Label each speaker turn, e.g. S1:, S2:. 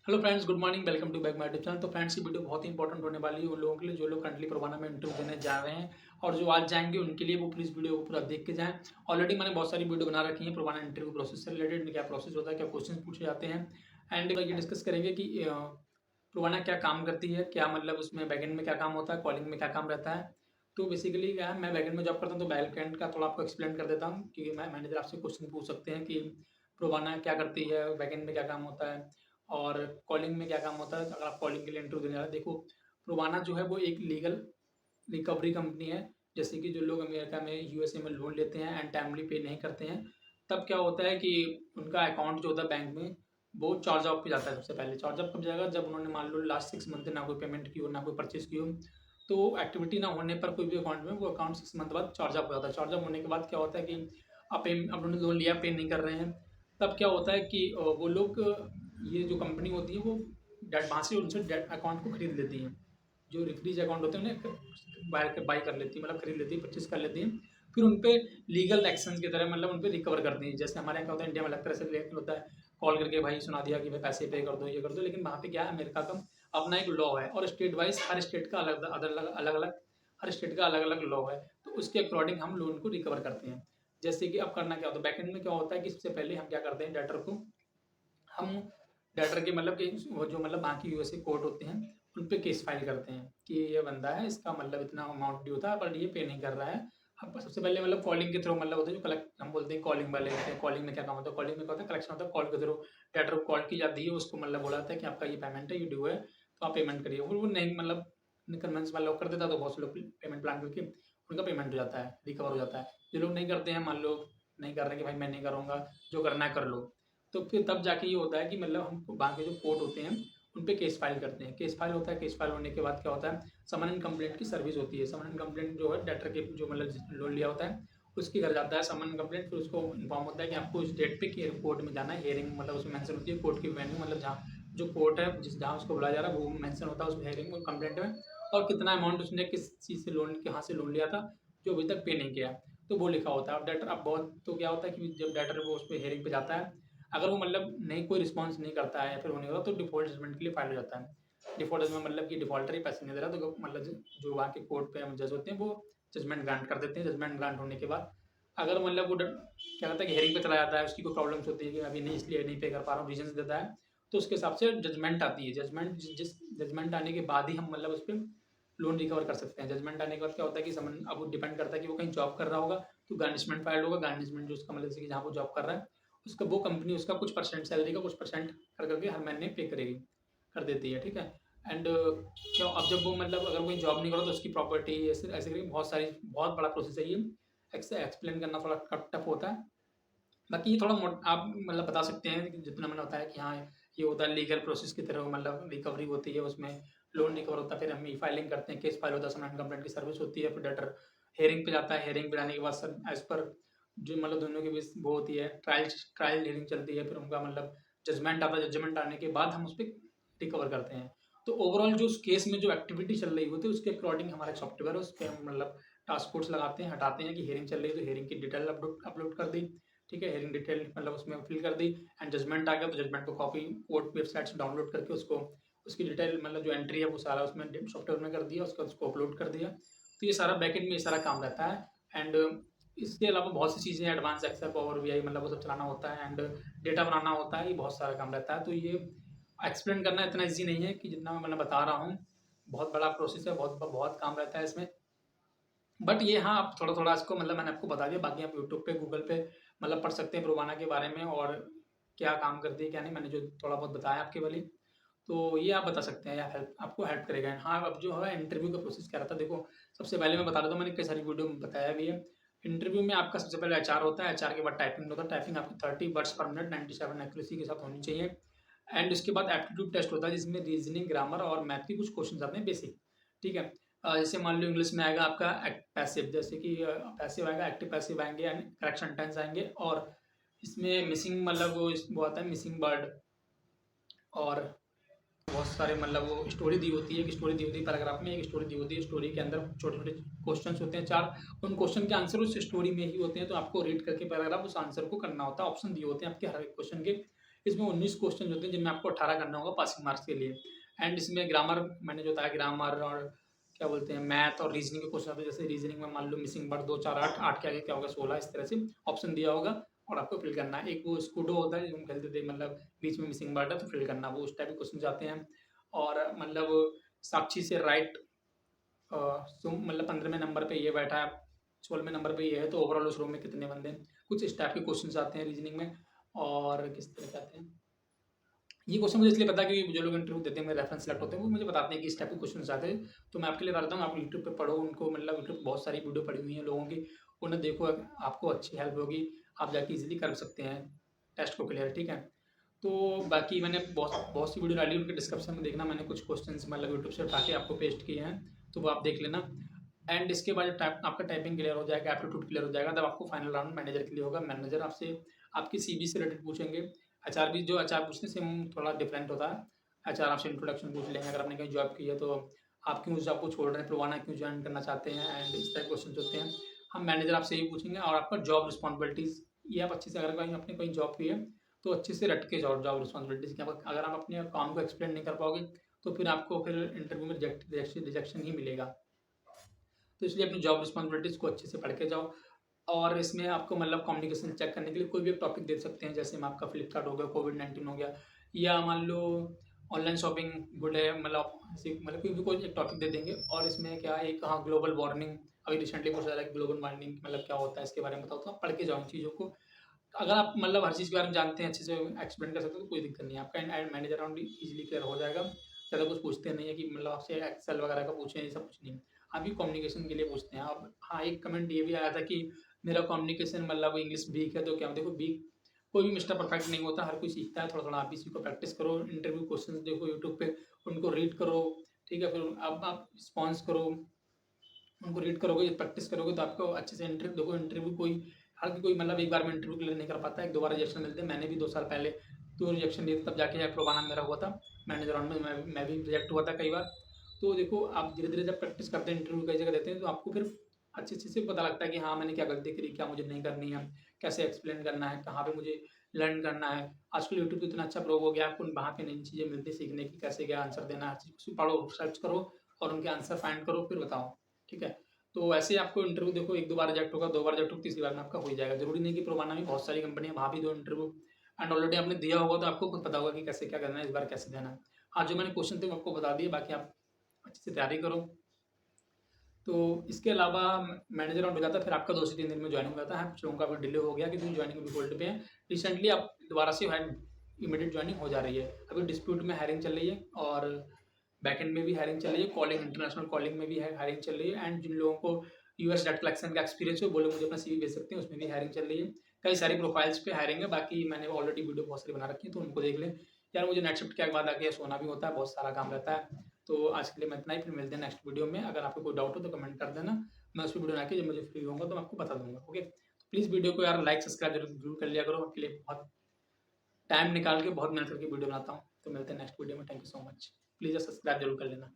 S1: Hello friends, good morning, welcome to back my YouTube channel. तो friends, ये video बहुत ही इंपॉर्टेंट होने वाली है उन लोगों के लिए जो लोग करंटली प्रोवाना में इंटरव्यू देने जा रहे हैं और जो आज जाएंगे उनके लिए। वो प्लीज़ वीडियो को पूरा देख के जाएं। ऑलरेडी मैंने बहुत सारी वीडियो बना रखी है प्रोवाना इंटरव्यू प्रोसेस से रिलेटेड, क्या प्रोसेस होता है, क्या क्वेश्चन पूछे जाते हैं, एंड ये डिस्कस करेंगे कि प्रोवाना क्या काम करती है, क्या मतलब उसमें बैकएंड में क्या काम होता है, कॉलिंग में क्या काम रहता है। तो बेसिकली क्या है, मैं बैकएंड में जॉब करता हूँ तो बैकएंड का थोड़ा आपको एक्सप्लेन कर देता हूँ कि मैनेजर आपसे क्वेश्चन पूछ सकते हैं कि प्रोवाना क्या करती है, बैकएंड में क्या काम होता है और कॉलिंग में क्या काम होता है। अगर आप कॉलिंग के लिए इंटरव्यू देने जा रहे हैं, देखो प्रोवाना जो है वो एक लीगल रिकवरी कंपनी है। जैसे कि जो लोग अमेरिका में, यूएसए में लोन लेते हैं एंड टाइमली पे नहीं करते हैं, तब क्या होता है कि उनका अकाउंट जो होता है बैंक में वो चार्ज ऑफ पे जाता है। सबसे पहले चार्ज ऑफ कब जाएगा, जब उन्होंने मान लो लास्ट 6 मंथ ना कोई पेमेंट की हो, ना कोई परचेज की हो। तो एक्टिविटी ना होने पर कोई भी अकाउंट में वो अकाउंट 6 मंथ बाद चार्ज ऑफ हो जाता है। चार्ज ऑफ होने के बाद क्या होता है कि आप उन्होंने लोन लिया, पे नहीं कर रहे हैं, तब क्या होता है कि वो लोग, ये जो कंपनी होती है वो वहाँ से उनसे डेट अकाउंट को खरीद लेती है। जो रिफ्रीज अकाउंट होते हैं उन्हें बाय कर लेती है, मतलब खरीद लेती है, परचेज कर लेती है। फिर उन पे लीगल एक्शन की तरह मतलब उन पे रिकवर करती है। जैसे हमारे यहाँ क्या होता है, इंडिया में अलग तरह से रिलेट होता है, कॉल करके भाई सुना दिया कि भाई पैसे पे कर दो, ये कर दो। लेकिन वहाँ पे क्या है, अमेरिका का अपना एक लॉ है और स्टेट वाइज हर स्टेट का अलग अलग अलग हर स्टेट का अलग अलग लॉ है। तो उसके अकॉर्डिंग हम लोन को रिकवर करते हैं। जैसे कि अब करना क्या होता है, बैकएंड में क्या होता है कि सबसे पहले हम क्या करते हैं, डाटर को हम डाटर के मतलब कि वो जो मतलब बाकी यूएसए कोर्ट होते हैं उन पे केस फाइल करते हैं कि ये बंदा है, इसका मतलब इतना अमाउंट ड्यू था पर ये पे नहीं कर रहा है। हम सबसे पहले मतलब कॉलिंग के थ्रू मतलब होता है जो कलेक्ट, हम बोलते हैं कॉलिंग वाले होते हैं। कॉलिंग में क्या काम होता है, कॉलिंग में क्या होता है, कलेक्शन होता है। कॉल के थ्रू डाटर को कॉल की जाती है, उसको मतलब बोला जाता है कि आपका ये पेमेंट है, ये ड्यू है, तो आप पेमेंट करिए। वो नहीं मतलब कन्वेंस वाला कर देता, तो बहुत से लोग पेमेंट प्लान करके उनका पेमेंट हो जाता है, रिकवर हो जाता है। जो लोग नहीं करते हैं, मान लो नहीं कर रहे कि भाई मैं नहीं करूँगा, जो करना है कर लो, तो फिर तब जाके ये होता है कि मतलब हम वहाँ के जो कोर्ट होते हैं उन पे केस फाइल करते हैं। केस फाइल होता है, केस फाइल होने के बाद क्या होता है, समन एंड कंप्लेंट की सर्विस होती है। समन एंड कंप्लेंट जो है डेटर के जो मतलब लोन लिया होता है उसके घर जाता है समन एंड कंप्लेंट। फिर उसको इन्फॉर्म होता है कि आपको इस डेट पे कोर्ट में जाना है, हियरिंग मतलब उसमें मेंशन होती है कोर्ट की वेन्यू, मतलब जहाँ जो कोर्ट है जिस जहाँ उसको बुलाया जा रहा है वो मेंशन होता है उस हियरिंग में, कंप्लेंट में, और कितना अमाउंट उसने किस चीज़ से लोन, कहाँ से लोन लिया था, जो अभी तक पे नहीं किया, तो वो लिखा होता है। अब डेटर, अब बहुत तो क्या होता है कि जब डेटर वो उस पर हियरिंग पे जाता है, अगर वो मतलब नहीं कोई रिस्पॉन्स नहीं करता है या फिर वो नहीं होता, तो डिफॉल्ट जजमेंट के लिए फाइल हो जाता है। डिफॉल्ट जजमेंट मतलब कि डिफॉल्टर ही पैसे नहीं दे रहा, तो मतलब जो वहाँ के कोर्ट पे जज होते हैं वो जजमेंट ग्रांट कर देते हैं। जजमेंट ग्रांट होने के बाद अगर मतलब वो क्या कहता है कि हेयरिंग पे चला जाता है, उसकी कोई प्रॉब्लम्स होती है कि अभी नहीं, इसलिए नहीं पे कर पा रहा हूँ, रीजन देता है, तो उसके हिसाब से जजमेंट आती है। जजमेंट जिस जजमेंट आने के बाद ही हम मतलब उस पर लोन रिकवर कर सकते हैं। जजमेंट आने के बाद क्या होता है कि समन, अब वो डिपेंड करता है कि वो कहीं जॉब कर रहा होगा तो गार्निशमेंट फाइल होगा। गार्निशमेंट जो उसका मतलब जैसे कि जहाँ वो जॉब कर रहा है उसका, वो कंपनी उसका कुछ परसेंट सैलरी का कुछ परसेंट कर करके हर महीने पे करेगी, कर देती है, ठीक है। एंड क्या अब जब वो मतलब अगर कोई जॉब नहीं करो तो उसकी प्रॉपर्टी ऐसे ऐसे करके बहुत सारी, बहुत बड़ा प्रोसेस है ये। एक्सप्लेन करना थोड़ा टफ होता है। बाकी ये थोड़ा आप मतलब बता सकते हैं कि जितना मैंने बताया कि हाँ ये होता है लीगल प्रोसेस की तरह, मतलब रिकवरी होती है उसमें, लोन रिकवर होता है, फिर हम ई फाइलिंग करते हैं, केस फाइल होता है, समन कंप्लेंट की सर्विस होती है, फिर डेटर हेयरिंग पे जाता है। हेयरिंग पे जाने के बाद सर एज पर जो मतलब दोनों के बीच वो होती है, ट्रायल ट्रायल हियरिंग चलती है, फिर उनका मतलब जजमेंट आता है। जजमेंट आने के बाद हम उस पर रिकवर करते हैं। तो ओवरऑल जो उस केस में जो एक्टिविटी चल रही होती है उसके अकॉर्डिंग हमारा एक सॉफ्टवेयर है, उस पर हम मतलब टास्क फोर्स लगाते हैं, हटाते हैं कि हियरिंग चल रही है तो हियरिंग की डिटेल अपलोड कर दी, ठीक है, हियरिंग डिटेल मतलब उसमें फिल कर दी। एंड जजमेंट आ गया तो जजमेंट को कॉपी कोर्ट वेबसाइट से डाउनलोड करके उसको, उसकी डिटेल मतलब जो एंट्री है वो सारा उसमें सॉफ्टवेयर में कर दिया, उसको अपलोड कर दिया। तो ये सारा बैकएंड में ये सारा काम रहता है। एंड इसके अलावा बहुत सी चीज़ें, एडवांस एक्सेल, पावर बीआई मतलब वो सब चलाना होता है, एंड डेटा बनाना होता है, ये बहुत सारा काम रहता है। तो ये एक्सप्लेन करना इतना ईजी नहीं है कि जितना मैं बता रहा हूँ, बहुत बड़ा प्रोसेस है, बहुत बहुत काम रहता है इसमें। बट ये हाँ, आप थोड़ा थोड़ा इसको मतलब मैंने आपको बता दिया, बाकी आप यूट्यूब पे, गूगल पे मतलब पढ़ सकते हैं प्रोवाना के बारे में और क्या काम करती है क्या नहीं, मैंने जो थोड़ा बहुत बताया आपके वाली, तो ये आप बता सकते हैं या हेल्प, आपको हेल्प करेगा। हाँ, अब जो है इंटरव्यू का प्रोसेस क्या रहता है, देखो सबसे पहले मैं बता देता हूँ, मैंने कई सारी वीडियो में बताया भी है। इंटरव्यू में आपका सबसे पहले एचआर होता है, एचआर के बाद टाइपिंग होता है। टाइपिंग आपकी 30 वर्ड्स पर मिनट 97 एक्यूरेसी के साथ होनी चाहिए। एंड उसके बाद एप्टीट्यूड टेस्ट होता है जिसमें रीजनिंग, ग्रामर और मैथ के कुछ क्वेश्चन आते हैं बेसिक, ठीक है। जैसे मान लो इंग्लिश में आएगा आपका पैसिव, जैसे कि पैसिव आएगा, एक्टिव पैसिव आएंगे, एंड करेक्ट सेंटेंस आएंगे, और इसमें मिसिंग मतलब वो आता है मिसिंग वर्ड, और बहुत सारे मतलब वो स्टोरी दी होती है, एक स्टोरी दी होती है पैराग्राफ में, एक स्टोरी दी होती है, स्टोरी के अंदर छोटे छोटे क्वेश्चन होते हैं चार, उन क्वेश्चन के आंसर उस स्टोरी में ही होते हैं, तो आपको रीड करके पैराग्राफ उस आंसर को करना होता है। ऑप्शन दिए होते हैं आपके हर एक क्वेश्चन के, इसमें 19 क्वेश्चन होते हैं जिनमें आपको 18 करना होगा पासिंग मार्क्स के लिए। एंड इसमें ग्रामर मैंने जो बताया, ग्रामर और क्या बोलते हैं मैथ और रीजनिंग के क्वेश्चन होते हैं। जैसे रीजनिंग में मान लो मिसिंग वर्ड 2 4 8, 8 के आगे क्या होगा 16, इस तरह से ऑप्शन दिया होगा और आपको फिल करना है। एक वो स्कूडो होता है जो हम खेलते थे, मतलब बीच में मिसिंग वर्ड है तो फिल करना, वो उस टाइप के क्वेश्चन आते हैं। और मतलब साक्षी से राइट मतलब 15वें नंबर पे ये बैठा है, 16वें नंबर पे ये है, तो ओवरऑल उस रूम में कितने बंदे हैं, कुछ इस टाइप के क्वेश्चंस आते हैं रीजनिंग में। और किस तरह के आते हैं, ये क्वेश्चन मुझे इसलिए पता है कि जो लोग इंटरव्यू देते हैं, मेरे रेफरेंस सेलेक्ट होते हैं, वो मुझे बताते हैं कि इस टाइप के क्वेश्चन आते हैं। तो मैं आपके लिए बताता हूँ, आप यूट्यूब पे पढ़ो उनको, मतलब यूट्यूब पे बहुत सारी वीडियो पड़ी हुई हैं लोगों की, उन्हें देखो, आपको अच्छी हेल्प होगी, आप जाके इजीली कर सकते हैं टेस्ट को क्लियर, ठीक है। तो बाकी मैंने बहुत बहुत सी वीडियो डाली, उनके डिस्क्रिप्शन में देखना, मैंने कुछ क्वेश्चंस मतलब यूट्यूब से उठा के आपको पेस्ट किए हैं, तो वो आप देख लेना। एंड इसके बाद जब आपका टाइपिंग क्लियर हो जाएगा, एप्टीट्यूड क्लियर हो जाएगा, तब आपको फाइनल राउंड मैनेजर के लिए होगा। मैनेजर आपसे आपकी सीवी से रिलेटेड पूछेंगे। एचआर भी, जो एचआर पूछने से थोड़ा डिफरेंट होता है। एचआर आपसे इंट्रोडक्शन पूछ लेंगे, अगर आपने कहीं जॉब की है तो आप क्यों उस जॉब को छोड़ रहे हैं, प्रोवाना क्यों ज्वाइन करना चाहते हैं, एंड इस टाइप क्वेश्चन होते हैं। हम मैनेजर आपसे यही पूछेंगे, और आपका जॉब रिस्पॉन्सिबिलिटीज़ ये आप अच्छे से, अगर कहीं आपने कहीं जॉब की है तो अच्छे से रट के जॉब रिस्पॉन्सिबिलिटीज़ की। अगर आप अपने काम को एक्सप्लेन नहीं कर पाओगे तो फिर आपको फिर इंटरव्यू में रिजेक्शन ही मिलेगा। तो इसलिए अपनी जॉब रिस्पॉन्सिबिलिटीज़ को अच्छे से पढ़ के जाओ। और इसमें आपको मतलब कम्युनिकेशन चेक करने के लिए कोई भी एक टॉपिक दे सकते हैं, जैसे आपका फ्लिपकार्ट हो गया, कोविड-19 हो गया, या मान लो ऑनलाइन शॉपिंग गुड है, मतलब ऐसे मतलब कोई एक टॉपिक दे देंगे। और इसमें क्या है, एक हाँ ग्लोबल वार्मिंग अभी रिसेंटली पूछा जा रहा है, ग्लोबल वार्मिंग मतलब क्या होता है, इसके बारे में बताओ, तो आप पढ़ के जाओ इन चीज़ों को। अगर आप मतलब हर चीज़ के बारे में जानते हैं, अच्छे से एक्सप्लेन कर सकते हो, तो कोई दिक्कत नहीं है, आपका मैनेजर राउंड इजीली क्लियर हो जाएगा। ज़्यादा कुछ पूछते नहीं है कि मतलब आपसे एक्सेल वगैरह का पूछें, ये सब कुछ नहीं। अभी कम्युनिकेशन के लिए पूछते हैं। अब हाँ, एक कमेंट ये भी आया था कि मेरा कम्युनिकेशन मतलब इंग्लिश वीक है, तो क्या देखो, वीक कोई भी मिस्टर परफेक्ट नहीं होता, हर कोई सीखता है थोड़ा थोड़ा। आप इसी को प्रैक्टिस करो, इंटरव्यू क्वेश्चन देखो यूट्यूब पे, उनको रीड करो, ठीक है, फिर अब आप रिस्पॉन्स करो, उनको रीड करोगे, प्रैक्टिस करोगे, तो आपको अच्छे से इंटरव्यू देखो। इंटरव्यू कोई हर कोई मतलब एक बार में इंटरव्यू क्लियर नहीं कर पाता है, एक दो बार रिजेक्शन मिलते हैं। मैंने भी 2 साल पहले 2 रिजेक्शन दिए थे, तब जाके प्रोवाना मेरा हुआ था मैनेजर राउंड में। मैं भी रिजेक्ट हुआ था कई बार। तो देखो, आप धीरे धीरे जब प्रैक्टिस करते हैं, इंटरव्यू कई जगह देते हैं, तो आपको फिर अच्छे अच्छे से पता लगता है कि हाँ, मैंने क्या गलती करी, क्या मुझे नहीं करनी है, कैसे एक्सप्लेन करना है, कहाँ पे मुझे लर्न करना है। आजकल यूट्यूब इतना अच्छा प्रो हो गया, आपको वहाँ पे नई चीज़ें मिलती सीखने की, कैसे क्या आंसर देना है, हर चीज़ पढ़ो, सर्च करो और उनके आंसर फाइंड करो, फिर बताओ, ठीक है। तो ऐसे आपको इंटरव्यू देखो, 1-2 बार रिजेक्ट होगा, 2 बार रिजेक्ट होगा, तीसरी बार में आपका हो ही जाएगा। ज़रूरी नहीं कि प्रोवाना में बहुत सारी कंपनी है, वहाँ भी दो इंटरव्यू। एंड ऑलरेडी आपने दिया होगा तो आपको खुद पता होगा कि कैसे क्या करना है, इस बार कैसे देना है। हाँ, जो मैंने क्वेश्चन थे वो आपको बता दिए, बाकी आप अच्छे से तैयारी करो। तो इसके अलावा मैनेजर राउंड हो जाता है, फिर आपका 2 से 3 दिन में ज्वाइनिंग हो जाता है। कुछ लोगों का अभी डिले हो गया कि ज्वाइनिंग अभी होल्ड पे है। रिसेंटली आप दोबारा से इमीडिएट ज्वाइनिंग हो जा रही है। अभी डिस्प्यूट में हायरिंग चल रही है, और बैकएंड में भी हायरिंग चल रही है, कॉलिंग इंटरनेशनल कॉलिंग में भी हायरिंग चल रही है। एंड जिन लोगों को यूएस डेट कलेक्शन का एक्सपीरियंस है, वो लोग मुझे अपना सीवी भेज सकते हैं, उसमें भी हायरिंग चल रही है। कई सारी प्रोफाइल्स पे हायरिंग है, बाकी मैंने ऑलरेडी वीडियो बहुत सारी बना रखी है, तो उनको देख लें। यार मुझे नाइट शिफ्ट के बाद आके सोना भी होता है, बहुत सारा काम रहता है। तो आज के लिए मैं इतना ही, फिर मिलते हैं नेक्स्ट वीडियो में। अगर आपको कोई डाउट हो तो कमेंट कर देना, मैं उस वीडियो बना के जब मुझे फ्री होऊंगा तो मैं आपको बता दूंगा। ओके, प्लीज़ वीडियो को यार लाइक सब्सक्राइब जरूर कर लिया करो, आपके लिए बहुत टाइम निकाल के बहुत मेहनत करके वीडियो बनाता हूँ। तो मिलते हैं नेक्स्ट वीडियो में, thank you so much. Please subscribe जरूर कर लेना।